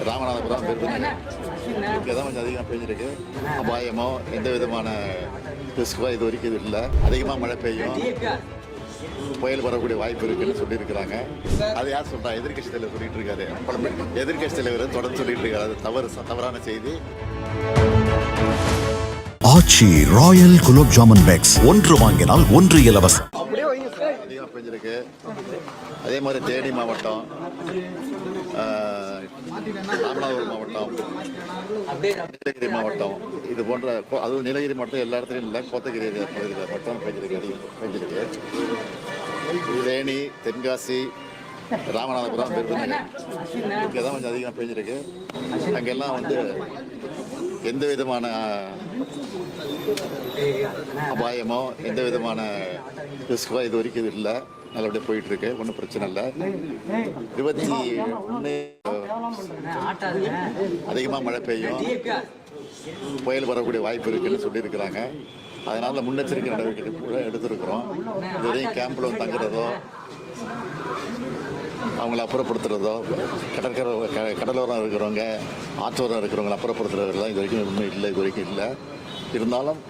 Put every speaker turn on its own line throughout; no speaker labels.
ராமநாதபுரம் பெருந்துறை இங்கே தான் கொஞ்சம் அதிகமாக பெஞ்சிருக்கு. அபாயமோ எந்த விதமான ரிஸ்கோ இது வரைக்கும் இது இல்லை. அதிகமாக மழை பெய்யும், புயல் வரக்கூடிய வாய்ப்பு இருக்குன்னு சொல்லியிருக்கிறாங்க. அது யார் சொல்கிறா? எதிர்கட்சி தலைவர் சொல்லிட்டு இருக்காரு. எதிர்கட்சி தலைவர் தொடர்ந்து சொல்லிட்டு இருக்காரு. அது தவறான செய்தி.
ஆச்சி ராயல் குலோப் ஜாமுன் பேக்ஸ் ஒன்று வாங்கினால் ஒன்று இலவசம்.
அதிகமாக பெஞ்சிருக்கு. அதே மாதிரி தேனி மாவட்டம், ராமநாதபுரம் மாவட்டம், நீலகிரி மாவட்டம், இது போன்ற அதுவும் நீலகிரி மாவட்டம் எல்லா இடத்துலையும் இல்லை, கோத்தகிரி பகுதியில் மட்டும் பெஞ்சிருக்கு. தேனி, தென்காசி, ராமநாதபுரம், பெருந்துறை இங்கே தான் கொஞ்சம் அதிகமாக பெஞ்சிருக்கு. அங்கெல்லாம் எந்த விதமான அபாயமோ எந்த விதமான ரிஸ்கோ இது வரைக்கும் இது இல்லை. நல்லபடியாக போயிட்டு இருக்கு, ஒன்றும் பிரச்சனை இல்லை. 21 அதிகமாக மழை பெய்யும், புயல் வரக்கூடிய வாய்ப்பு இருக்குன்னு சொல்லியிருக்கிறாங்க. அதனால முன்னெச்சரிக்கை நடவடிக்கை கூட எடுத்திருக்கிறோம். இதுவரையும் கேம்பில் தங்குறதோ அவங்கள அப்புறப்படுத்துறதோ, கடலோரம் இருக்கிறவங்க, ஆற்றோரம் இருக்கிறவங்களை அப்புறப்படுத்துறதெல்லாம் இது வரைக்கும் ஒன்றும் இல்லை, இது வரைக்கும் இல்லை. இருந்தாலும்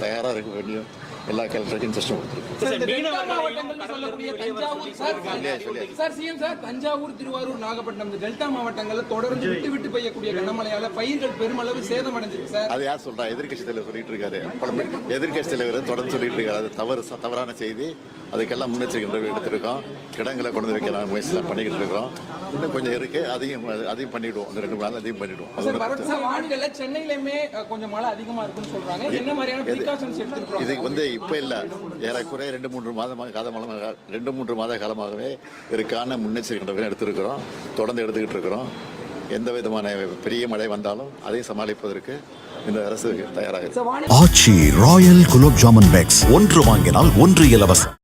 தயாராக இருக்க வேண்டிய எல்லா கலெக்டருக்கும் சிஸ்டம்
தஞ்சாவூர், திருவாரூர், நாகப்பட்டினம் இந்த டெல்டா மாவட்டங்களில் தொடர்ந்து விட்டு பெய்யக்கூடிய கனமழையால பயிர்கள் பெருமளவு சேதமடைஞ்சிருக்கு சார்.
அது யார் சொல்றா? எதிர்கட்சி தலைவர் சொல்லிட்டு இருக்காரு. எதிர்கட்சி தலைவர் தொடர்ந்து சொல்லிட்டு இருக்காரு. அது தவறான செய்தி. அதுக்கெல்லாம் முன்னெச்சரிக்கை எடுத்திருக்கோம். கிடங்களை கொண்டு வைக்கலாம் முயற்சி பண்ணிக்கிட்டு இருக்கோம். இன்னும் கொஞ்சம் இருக்கு, அதையும் பண்ணிவிடுவோம். இந்த 2 நாள் அதையும் பண்ணிவிடுவோம்.
சென்னையிலுமே கொஞ்சம் மழை அதிகமா இருக்குன்னு சொல்றாங்க. என்ன மாதிரியான பிரிகாஷன்ஸ் எடுத்துக்கிறோம்?
இது இப்ப இல்ல, ஏறக்குறைய 2-3 மாத காலமாகவே இதற்கான முன்னெச்சரிக்கை எடுத்திருக்கிறோம். தொடர்ந்து எடுத்துக்கிட்டு இருக்கிறோம். எந்த விதமான பெரிய மழை வந்தாலும் அதை சமாளிப்பதற்கு இந்த அரசு தயாராக.
ஆச்சி ராயல் குலோப் ஜாமுன் பேக்ஸ் ஒன்று வாங்கினால் ஒன்று இலவசம்.